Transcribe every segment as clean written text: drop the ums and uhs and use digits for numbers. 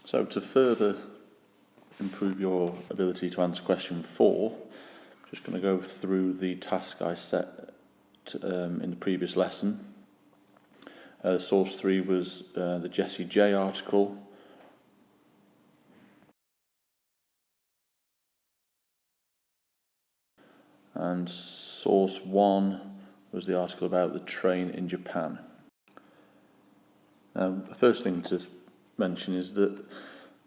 So to further improve your ability to answer question 4, I'm just going to go through the task I set in the previous lesson. Source 3 was the Jessie J article. And source 1 was the article about the train in Japan. Now, the first thing to mention is that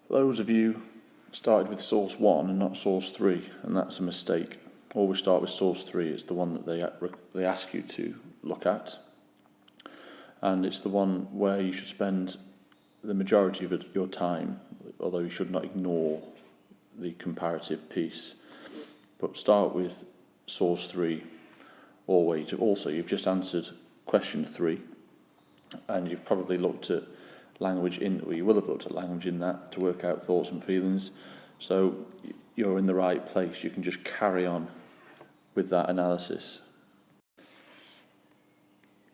loads of you started with source 1 and not source 3, and that's a mistake. Always start with source 3. It's the one that they ask you to look at, and it's the one where you should spend the majority of your time, although you should not ignore the comparative piece. But start with source 3 always. Also, you've just answered question 3, and you've probably looked at language you will have looked at language in that to work out thoughts and feelings. So you're in the right place. You can just carry on with that analysis.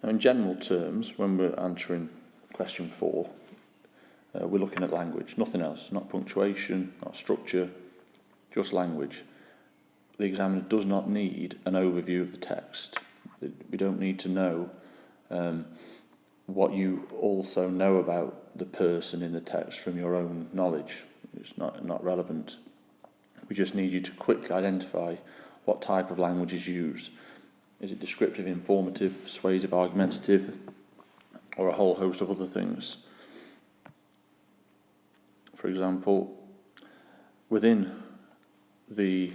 Now, in general terms, when we're answering question 4, we're looking at language, nothing else, not punctuation, not structure, just language. The examiner does not need an overview of the text. We don't need to know what you also know about the person in the text from your own knowledge. It's not relevant. We just need you to quickly identify what type of language is used. Is it descriptive, informative, persuasive, argumentative, or a whole host of other things? For example, within the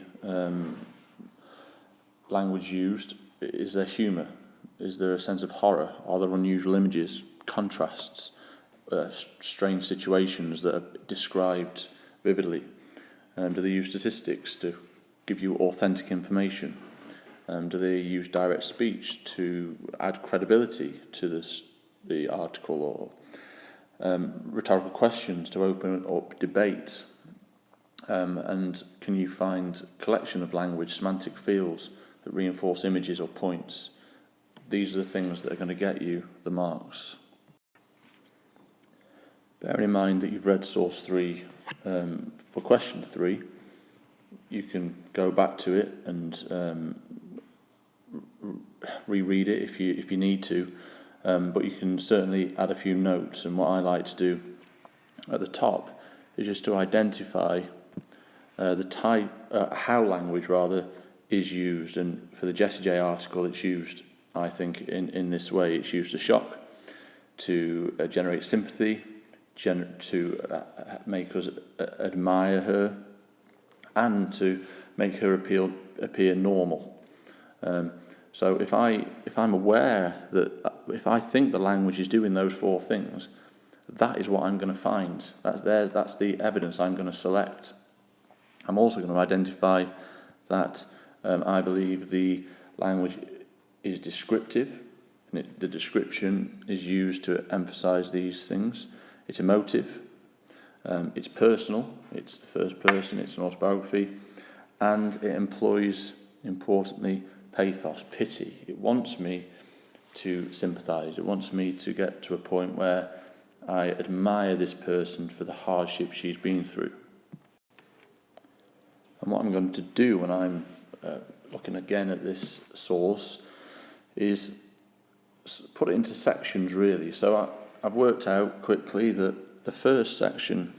language used, is there humour? Is there a sense of horror? Are there unusual images, contrasts, strange situations that are described vividly? Do they use statistics to give you authentic information? Do they use direct speech to add credibility to the article, or rhetorical questions to open up debate? And can you find a collection of language, semantic fields that reinforce images or points? These are the things that are going to get you the marks. Bear in mind that you've read source 3 for question 3. You can go back to it and reread it if you need to, but you can certainly add a few notes. And what I like to do at the top is just to identify the type, how language is used. And for the Jessie J article, it's used, I think, in this way. It's used to shock, to generate sympathy, to make us admire her, and to make her appear normal. So if I'm aware that if I think the language is doing those 4 things, that is what I'm going to find. That's the evidence I'm going to select. I'm also going to identify that I believe the language is descriptive, and the description is used to emphasize these things. It's emotive, it's personal, it's the first person, it's an autobiography, and it employs, importantly, pathos, pity. It wants me to sympathise. It wants me to get to a point where I admire this person for the hardship she's been through. And what I'm going to do when I'm looking again at this source is put it into sections, really. So I've worked out quickly that the first section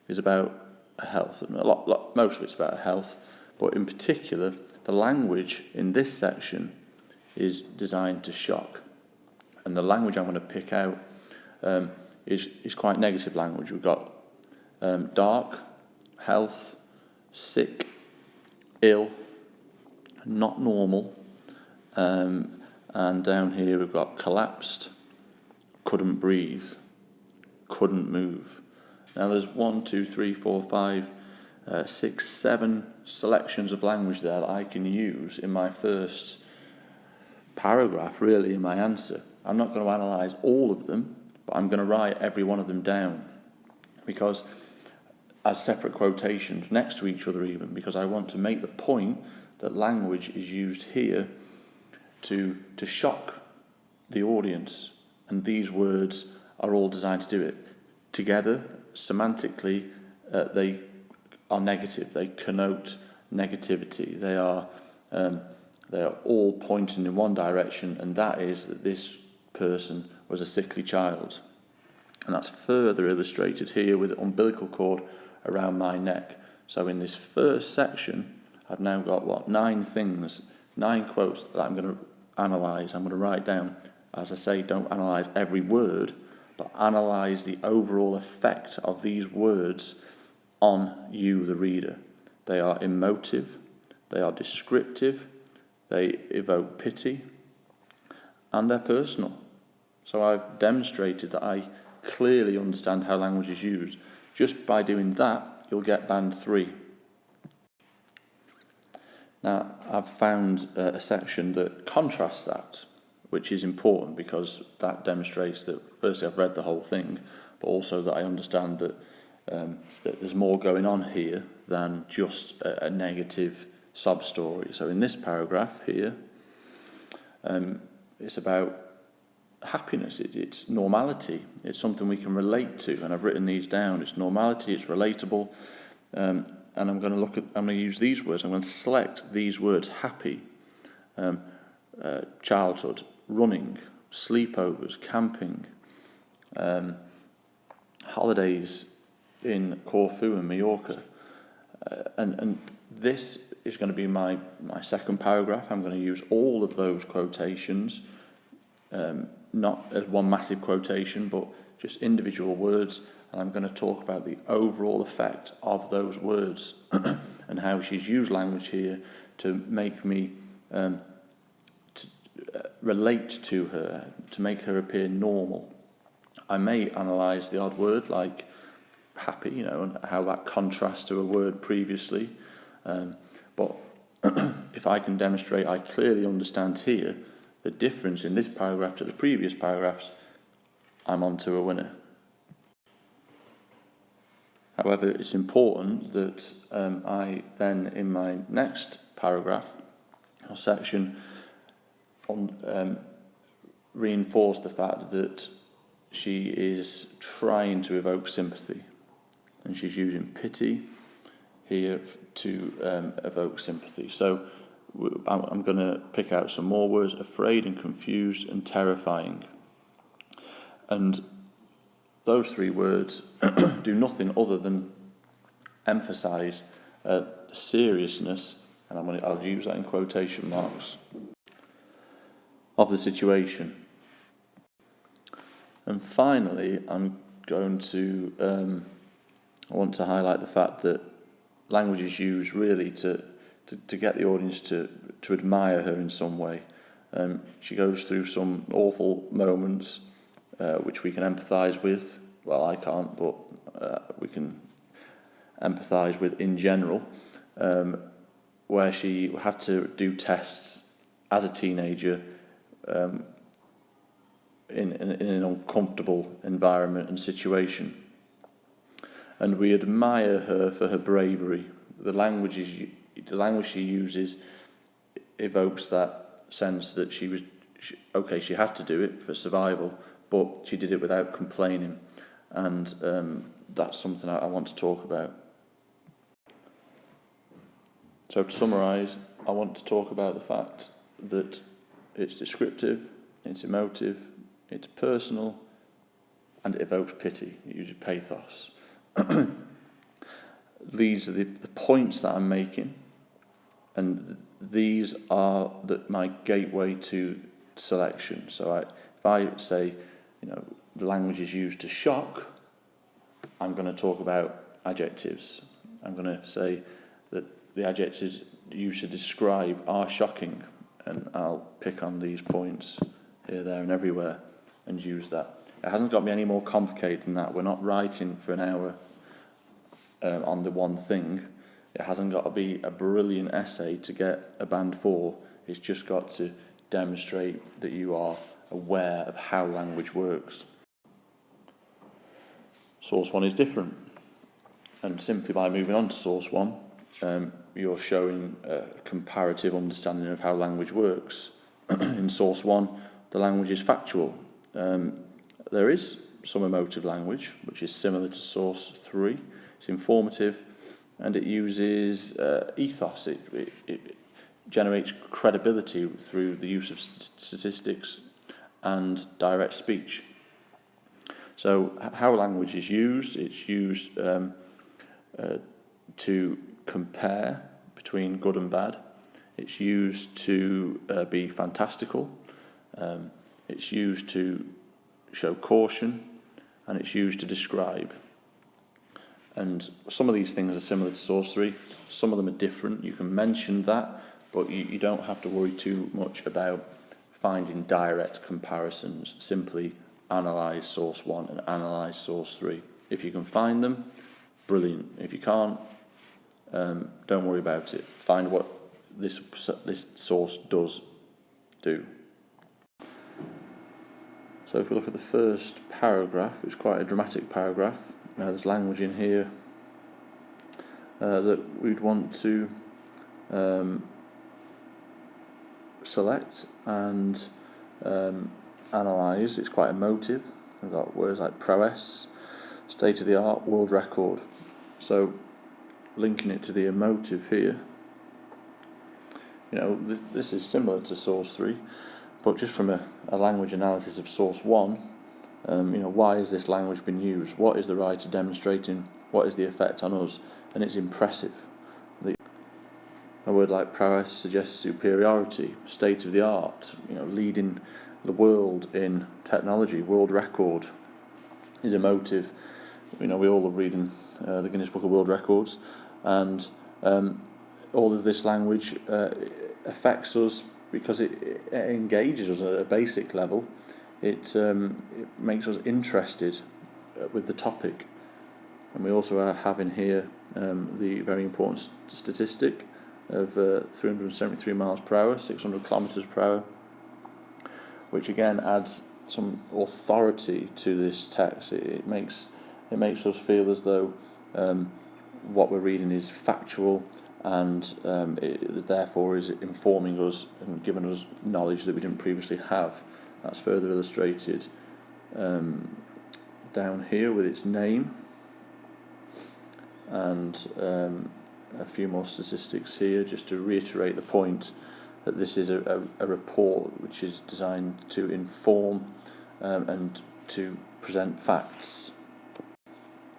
is about health. Most of it's about health, but in particular, the language in this section is designed to shock. And the language I'm going to pick out is quite negative language. We've got dark, health, sick, ill, not normal, and down here we've got collapsed, couldn't breathe, couldn't move. Now there's 1, 2, 3, 4, 5, 6, 7 selections of language there that I can use in my first paragraph, really, in my answer. I'm not going to analyse all of them, but I'm going to write every one of them down, because as separate quotations next to each other even, because I want to make the point that language is used here to shock the audience, and these words are all designed to do it, together, semantically, they are negative. They connote negativity. They are all pointing in one direction, and that is that this person was a sickly child. And that's further illustrated here with the umbilical cord around my neck. So in this first section, I've now got, 9 things, 9 quotes that I'm going to analyse, I'm going to write down. As I say, don't analyse every word, but analyse the overall effect of these words on you, the reader. They are emotive, they are descriptive, they evoke pity, and they're personal. So I've demonstrated that I clearly understand how language is used. Just by doing that, you'll get band 3. Now, I've found a section that contrasts that, which is important because that demonstrates that, firstly, I've read the whole thing, but also that I understand that there's more going on here than just a negative sob story. So in this paragraph here, it's about happiness, it's normality, it's something we can relate to, and I've written these down. It's normality, it's relatable, and I'm going to use these words. I'm going to select these words: happy, childhood, running, sleepovers, camping, holidays in Corfu and Mallorca, and this is going to be my second paragraph. I'm going to use all of those quotations, not as one massive quotation, but just individual words, and I'm going to talk about the overall effect of those words and how she's used language here to make me relate to her, to make her appear normal. I may analyse the odd word like happy, and how that contrasts to a word previously, but if I can demonstrate I clearly understand here the difference in this paragraph to the previous paragraphs, I'm on to a winner. However, it's important that I then, in my next paragraph or section, reinforce the fact that she is trying to evoke sympathy, and she's using pity here to evoke sympathy. So I'm going to pick out some more words: afraid and confused and terrifying. And those 3 words do nothing other than emphasise the seriousness, and I'll use that in quotation marks, of the situation. And finally, I'm going to I want to highlight the fact that language is used really to get the audience to admire her in some way. She goes through some awful moments which we can empathise with. Well, I can't, but we can empathise with in general, where she had to do tests as a teenager in an uncomfortable environment and situation. And we admire her for her bravery. The language she uses evokes that sense that she had to do it for survival, but she did it without complaining, and that's something I want to talk about. So to summarise, I want to talk about the fact that it's descriptive, it's emotive, it's personal, and it evokes pity. It uses pathos. These are the points that I'm making, and these are my gateway to selection. So if I say, the language is used to shock, I'm going to talk about adjectives. I'm going to say that the adjectives used to describe are shocking, and I'll pick on these points here, there, and everywhere and use that. It hasn't got to be any more complicated than that. We're not writing for an hour on the one thing. It hasn't got to be a brilliant essay to get a band 4. It's just got to demonstrate that you are aware of how language works. Source 1 is different, and simply by moving on to source 1, you're showing a comparative understanding of how language works. In source 1, the language is factual. There is some emotive language, which is similar to source 3. It's informative, and it uses ethos. It generates credibility through the use of statistics and direct speech. So how language is used, it's used to compare between good and bad. It's used to be fantastical. It's used to show caution, and it's used to describe. And some of these things are similar to source 3. Some of them are different. You can mention that, but you don't have to worry too much about finding direct comparisons. Simply analyse source 1 and analyse source 3. If you can find them, brilliant. If you can't, don't worry about it. Find what this source does do. So if we look at the first paragraph, it's quite a dramatic paragraph. There's language in here that we'd want to select and analyse. It's quite emotive. We've got words like prowess, state of the art, world record. So linking it to the emotive here, this is similar to source 3, but just from a language analysis of source 1, why has this language been used? What is the writer demonstrating? What is the effect on us? And it's impressive. A word like prowess suggests superiority, state of the art, leading the world in technology. World record is emotive. We all love reading the Guinness Book of World Records, and all of this language affects us because it engages us at a basic level. It makes us interested with the topic. And we also have in here the very important statistic of 373 miles per hour, 600 kilometers per hour, which again adds some authority to this text. It makes us feel as though what we're reading is factual, and it therefore is informing us and giving us knowledge that we didn't previously have. That's further illustrated down here with its name, and a few more statistics here just to reiterate the point that this is a report which is designed to inform and to present facts.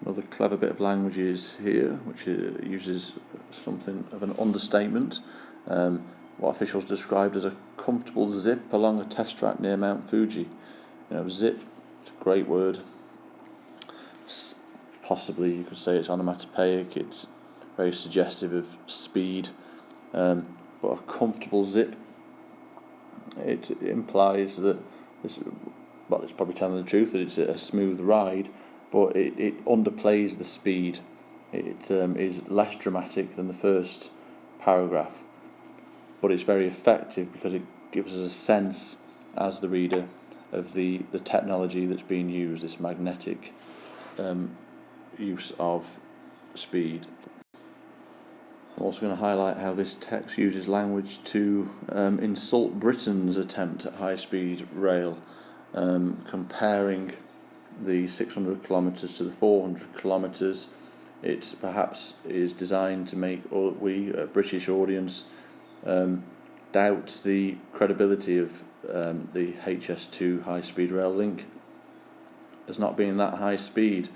Another clever bit of language is here, which uses something of an understatement. What officials described as a comfortable zip along a test track near Mount Fuji. Zip, it's a great word. Possibly you could say it's onomatopoeic, it's very suggestive of speed. But a comfortable zip, it implies that it's probably telling the truth, that it's a smooth ride, but it underplays the speed. It is less dramatic than the first paragraph, but it's very effective because it gives us a sense as the reader of the technology that's being used, this magnetic use of speed. I'm also going to highlight how this text uses language to insult Britain's attempt at high-speed rail, comparing the 600 kilometres to the 400 kilometres. It perhaps is designed to make we, a British audience, doubt the credibility of the HS2 high-speed rail link as not being that high speed,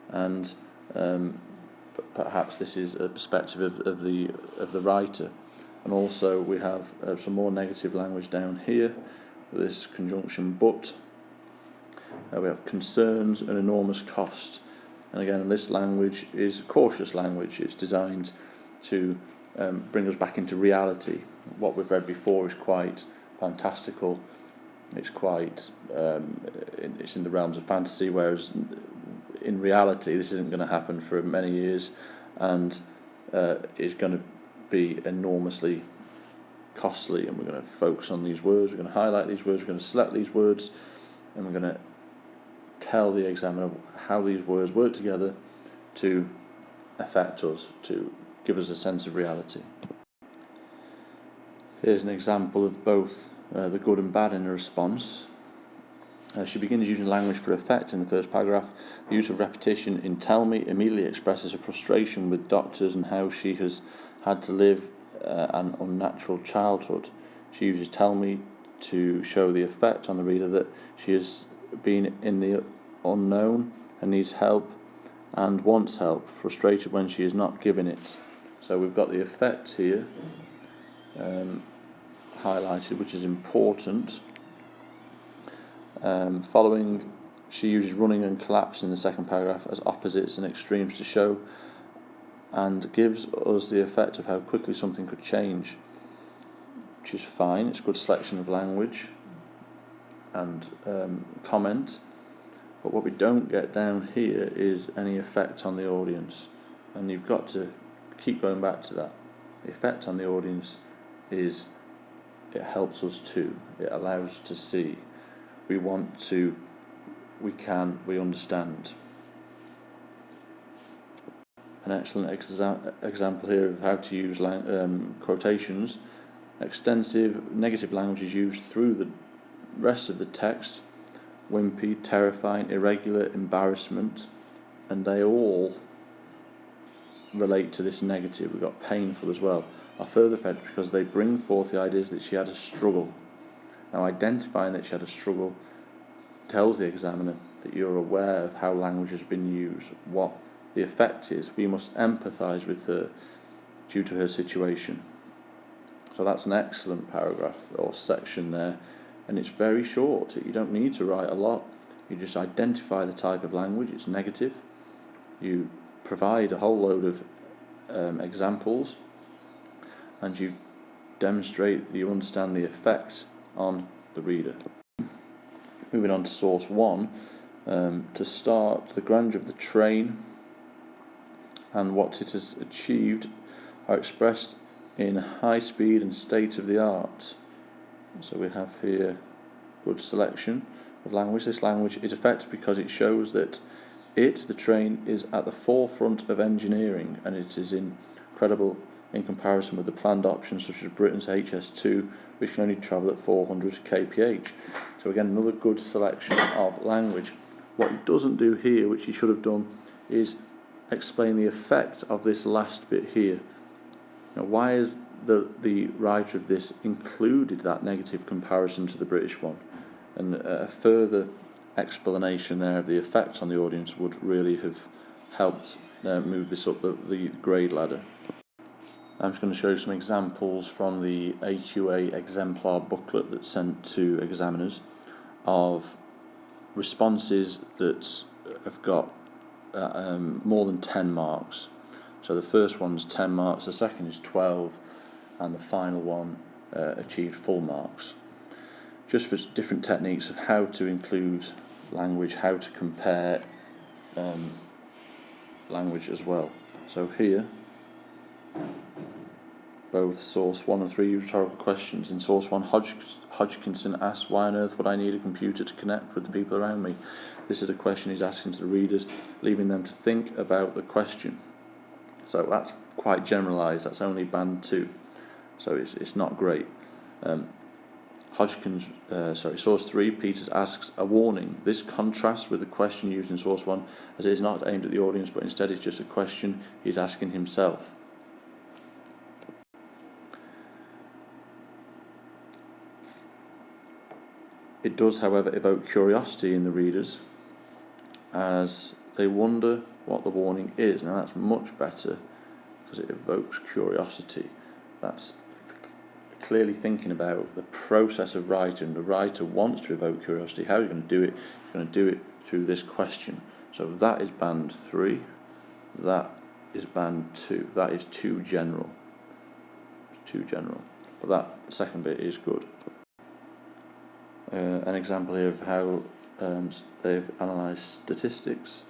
and perhaps this is a perspective of the writer. And also we have some more negative language down here with this conjunction but. We have concerns and enormous cost, and again this language is cautious language. It's designed to bring us back into reality. What we've read before is quite fantastical. It's quite it's in the realms of fantasy, whereas in reality this isn't going to happen for many years, and it's going to be enormously costly. And we're going to focus on these words, we're going to highlight these words, we're going to select these words, and we're going to tell the examiner how these words work together to affect us, to give us a sense of reality. Here's an example of both the good and bad in a response. She begins using language for effect in the first paragraph. The use of repetition in tell me immediately expresses her frustration with doctors and how she has had to live an unnatural childhood. She uses tell me to show the effect on the reader that she has been in the unknown and needs help and wants help, frustrated when she is not given it. So we've got the effect here highlighted, which is important. Following, she uses running and collapse in the second paragraph as opposites and extremes to show and gives us the effect of how quickly something could change, which is fine. It's a good selection of language and comment. But what we don't get down here is any effect on the audience, and you've got to keep going back to that. The effect on the audience is it helps us to, it allows us to see. We want to, we can, we understand. An excellent example here of how to use quotations. Extensive negative language is used through the rest of the text. Wimpy, terrifying, irregular, embarrassment, and they all relate to this negative. We've got painful as well. Are further fed because they bring forth the ideas that she had a struggle. Now, identifying that she had a struggle tells the examiner that you're aware of how language has been used, what the effect is. We must empathise with her due to her situation. So that's an excellent paragraph or section there, and it's very short. You don't need to write a lot. You just identify the type of language. It's negative. You provide a whole load of examples, and you demonstrate that you understand the effect on the reader. Moving on to source 1, to start, the grandeur of the train and what it has achieved are expressed in high speed and state of the art. So we have here good selection of language. This language is effective because it shows that the train, is at the forefront of engineering, and it is incredible in comparison with the planned options such as Britain's HS2, which can only travel at 400 kph. So again, another good selection of language. What it doesn't do here, which he should have done, is explain the effect of this last bit here. Now, why is the writer of this included that negative comparison to the British one? And a further explanation there of the effect on the audience would really have helped move this up the grade ladder. I'm just going to show you some examples from the AQA exemplar booklet that's sent to examiners of responses that have got more than 10 marks. So the first one's 10 marks, the second is 12, and the final one achieved full marks. Just for different techniques of how to include language, how to compare language as well. So here, both source 1 and 3 use rhetorical questions. In source 1, Hodgkinson asks, why on earth would I need a computer to connect with the people around me? This is a question he's asking to the readers, leaving them to think about the question. So that's quite generalised, that's only band 2, so it's not great. Source 3, Peters asks a warning. This contrasts with the question used in source 1, as it is not aimed at the audience, but instead is just a question he's asking himself. It does, however, evoke curiosity in the readers, as they wonder what the warning is. Now that's much better, because it evokes curiosity. That's clearly thinking about the process of writing. The writer wants to evoke curiosity. How are you going to do it? He's going to do it through this question. So that is band 3. That is band 2. That is too general. Too general. But that second bit is good. An example here of how they've analysed statistics.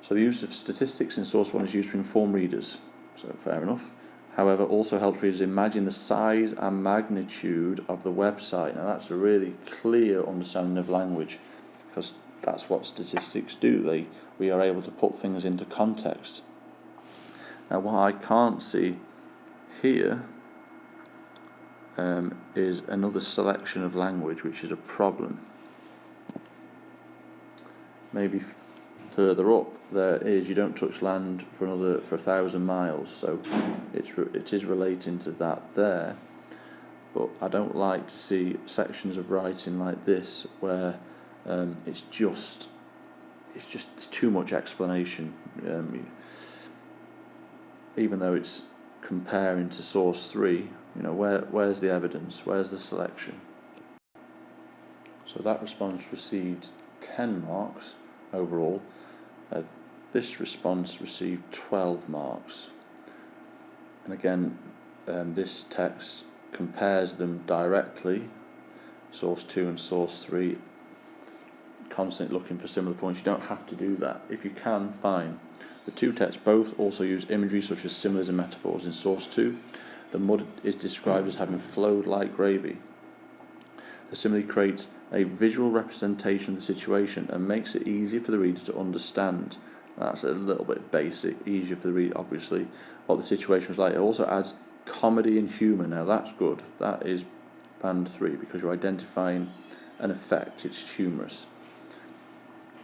So the use of statistics in source 1 is used to inform readers. So fair enough. However, also helps readers imagine the size and magnitude of the website. Now that's a really clear understanding of language, because that's what statistics do. We are able to put things into context. Now what I can't see here is another selection of language, which is a problem. maybe further up there is you don't touch land for 1,000 miles, so it is relating to that there. But I don't like to see sections of writing like this where it's too much explanation. Even though it's comparing to source 3, where's the evidence? Where's the selection? So that response received 10 marks overall. This response received 12 marks. And again, this text compares them directly, source 2 and source 3, constantly looking for similar points. You don't have to do that. If you can, fine. The two texts both also use imagery such as similes and metaphors. In source 2, the mud is described as having flowed like gravy. The simile creates a visual representation of the situation and makes it easier for the reader to understand. That's a little bit basic, easier for the reader, obviously, what the situation was like. It also adds comedy and humour. Now that's good. That is band 3 because you're identifying an effect. It's humorous.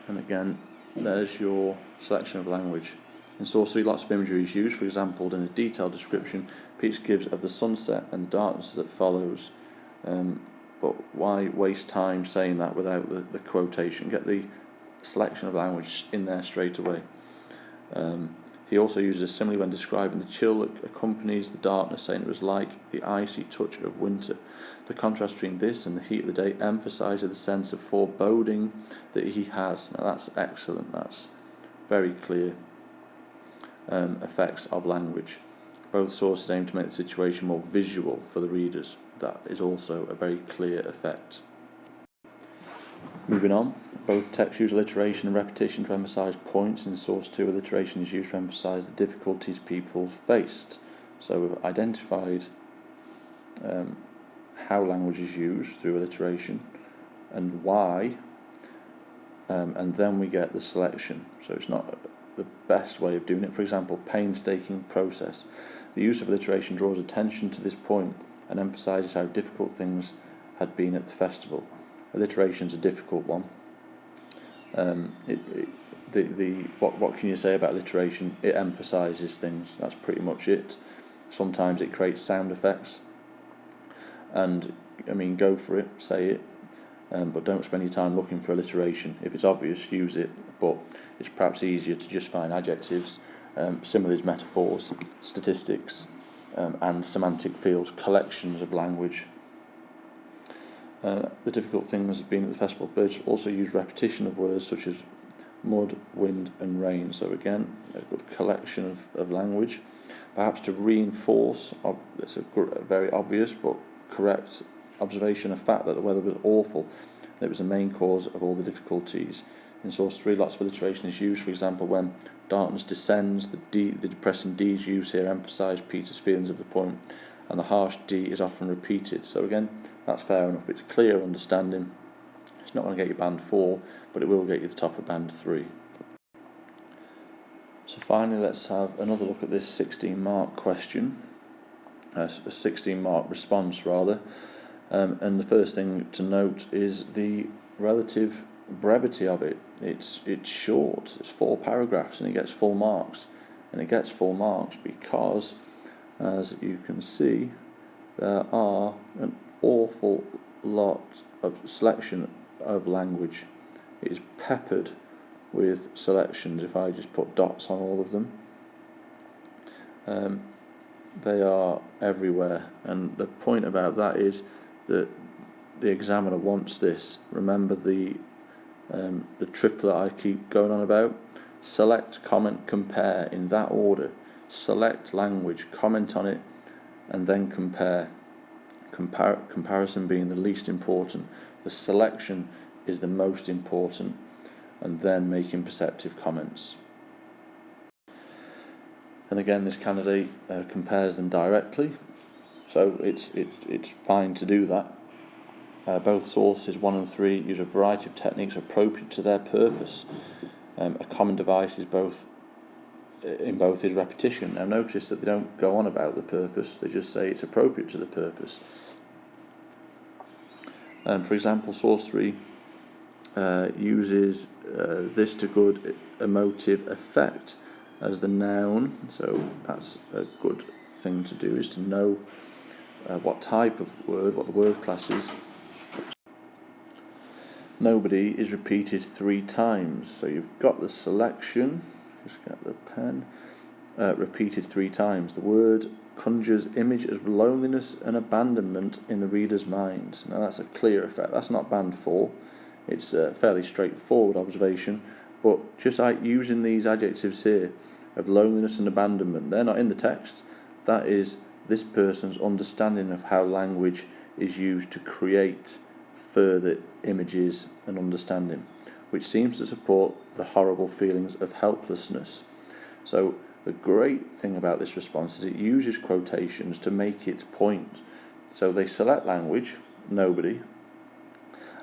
And again, there's your selection of language. In source 3, lots of imagery is used. For example, in a detailed description, Peach gives of the sunset and the darkness that follows. But why waste time saying that without the quotation? Get the selection of language in there straight away. He also uses a simile when describing the chill that accompanies the darkness, saying it was like the icy touch of winter. The contrast between this and the heat of the day emphasises the sense of foreboding that he has. Now that's excellent. That's very clear effects of language. Both sources aim to make the situation more visual for the readers. That is also a very clear effect. Moving on, both texts use alliteration and repetition to emphasise points. In source 2, alliteration is used to emphasise the difficulties people faced. So we've identified how language is used through alliteration and why, and then we get the selection. So it's not the best way of doing it. For example, painstaking process. The use of alliteration draws attention to this point and emphasises how difficult things had been at the festival. Alliteration is a difficult one. What can you say about alliteration? It emphasises things. That's pretty much it. Sometimes it creates sound effects, and go for it, say it, but don't spend your time looking for alliteration. If it's obvious, use it, but it's perhaps easier to just find adjectives, similes, metaphors, statistics, and semantic fields, collections of language. The difficult thing has been at the festival. Birds also use repetition of words such as mud, wind and rain. So again, a good collection of language. Perhaps to reinforce, it's a very obvious but correct observation of fact that the weather was awful. It was the main cause of all the difficulties. In source 3, lots of alliteration is used. For example, when darkness descends, the depressing D is used here, emphasise Peter's feelings of the point, and the harsh D is often repeated. So again, that's fair enough. It's clear understanding. It's not going to get you band 4, but it will get you the top of band 3. So finally, let's have another look at this 16-mark question, a 16-mark response rather. And the first thing to note is the relative brevity of it. It's short. It's 4 paragraphs, and it gets full marks. And it gets full marks because, as you can see, there are an awful lot of selection of language. It is peppered with selections. If I just put dots on all of them, they are everywhere. And the point about that is that the examiner wants this. Remember the triplet I keep going on about? Select, comment, compare in that order. Select language, comment on it, and then compare. Comparison being the least important. The selection is the most important, and then making perceptive comments. And again, this candidate compares them directly, so it's fine to do that. Both sources 1 and 3 use a variety of techniques appropriate to their purpose. A common device is in both is repetition. Now notice that they don't go on about the purpose, they just say it's appropriate to the purpose. For example, source 3 uses this to good emotive effect as the noun, so that's a good thing to do, is to know what type of word, what the word class is. Nobody is repeated 3 times, so you've got the selection, just get the pen, repeated 3 times. The word conjures image of loneliness and abandonment in the reader's mind. Now that's a clear effect, that's not band 4, it's a fairly straightforward observation, but just like using these adjectives here of loneliness and abandonment, they're not in the text, that is this person's understanding of how language is used to create further images and understanding, which seems to support the horrible feelings of helplessness. So the great thing about this response is it uses quotations to make its point. So they select language, nobody,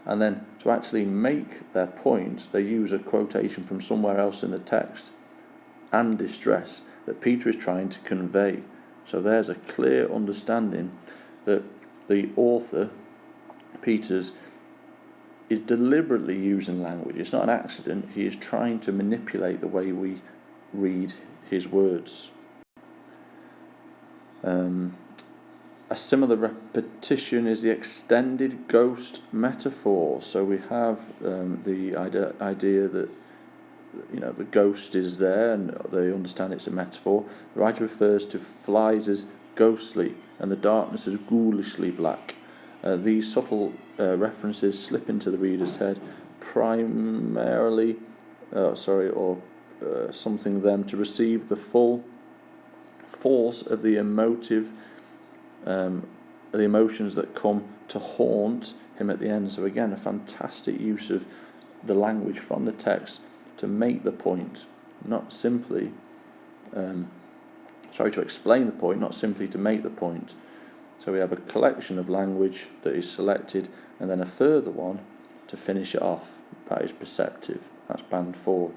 and then to actually make their point, they use a quotation from somewhere else in the text and distress that Peter is trying to convey. So there's a clear understanding that the author, Peter's, is deliberately using language. It's not an accident. He is trying to manipulate the way we read his words. A similar repetition is the extended ghost metaphor. So we have the idea that the ghost is there, and they understand it's a metaphor. The writer refers to flies as ghostly and the darkness as ghoulishly black. These subtle references slip into the reader's head, primarily, something them to receive the full force of the the emotions that come to haunt him at the end. So again, a fantastic use of the language from the text to make the point, not simply, to explain the point, not simply to make the point. So we have a collection of language that is selected, and then a further one to finish it off. That is perceptive. That's band 4.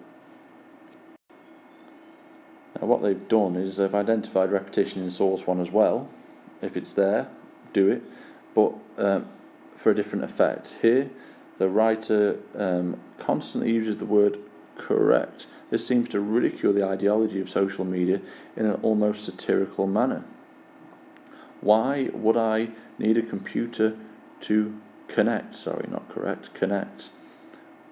Now what they've done is they've identified repetition in source 1 as well. If it's there, do it, but for a different effect. Here, the writer constantly uses the word correct. This seems to ridicule the ideology of social media in an almost satirical manner. Why would I need a computer to connect? Connect.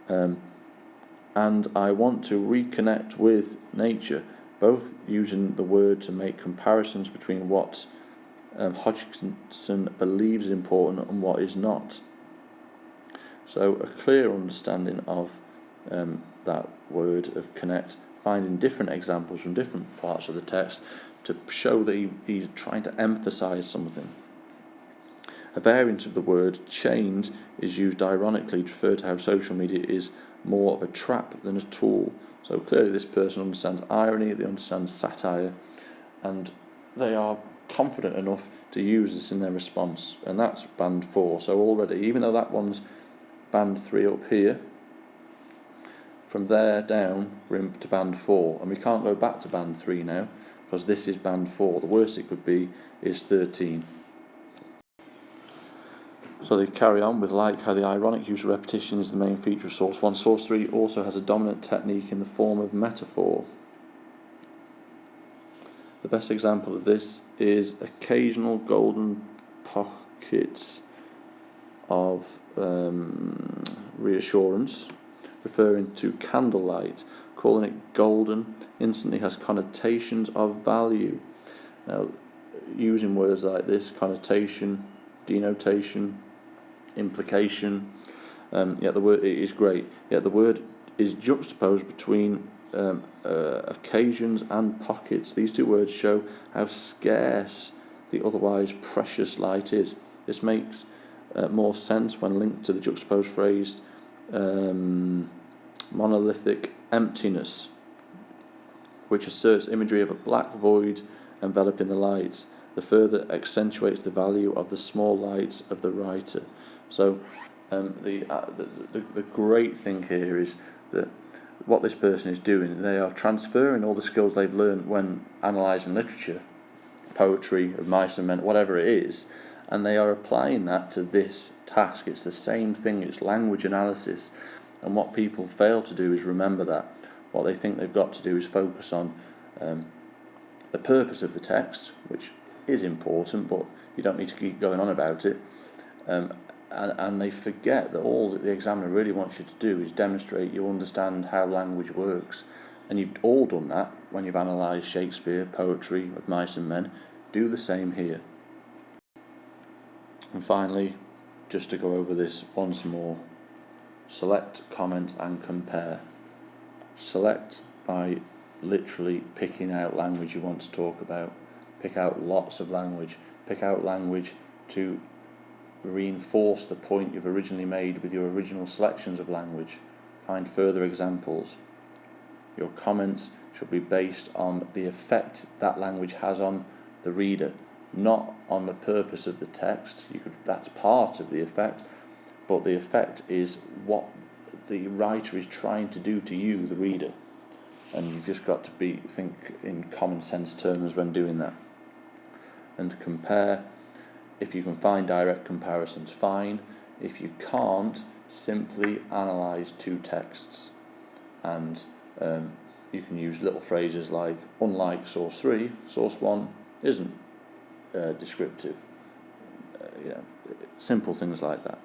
And I want to reconnect with nature, both using the word to make comparisons between what Hodgkinson believes is important and what is not. So a clear understanding of that word of connect, finding different examples from different parts of the text to show that he's trying to emphasize something. A variant of the word chained is used ironically to refer to how social media is more of a trap than a tool. So clearly this person understands irony, they understand satire, and they are confident enough to use this in their response, and that's band 4. So already, even though that one's band 3 up here, from there down we're into band 4, and we can't go back to band 3 now because this is band 4. The worst it could be is 13. So they carry on with how the ironic use of repetition is the main feature of source 1. Source 3 also has a dominant technique in the form of metaphor. The best example of this is occasional golden pockets of reassurance, referring to candlelight. Calling it golden instantly has connotations of value. Now, using words like this, connotation, denotation, implication, the word it is great. Yet the word is juxtaposed between occasions and pockets. These two words show how scarce the otherwise precious light is. This makes more sense when linked to the juxtaposed phrase monolithic emptiness, which asserts imagery of a black void enveloping the light. The further accentuates the value of the small lights of the writer. So the great thing here is that what this person is doing, they are transferring all the skills they've learned when analysing literature, poetry, of mice and men, whatever it is, and they are applying that to this task. It's the same thing, it's language analysis. And what people fail to do is remember that. What they think they've got to do is focus on the purpose of the text, which is important, but you don't need to keep going on about it. And they forget that all that the examiner really wants you to do is demonstrate you understand how language works. And you've all done that when you've analysed Shakespeare, poetry of mice and men. Do the same here. And finally, just to go over this once more, select, comment and compare. Select by literally picking out language you want to talk about. Pick out lots of language. Pick out language to reinforce the point you've originally made with your original selections of language. Find further examples. Your comments should be based on the effect that language has on the reader, not on the purpose of the text. That's part of the effect, but the effect is what the writer is trying to do to you, the reader. And you've just got to think in common sense terms when doing that. And compare. If you can find direct comparisons, fine. If you can't, simply analyse two texts. And you can use little phrases like, unlike source 3, source 1 isn't descriptive. Simple things like that.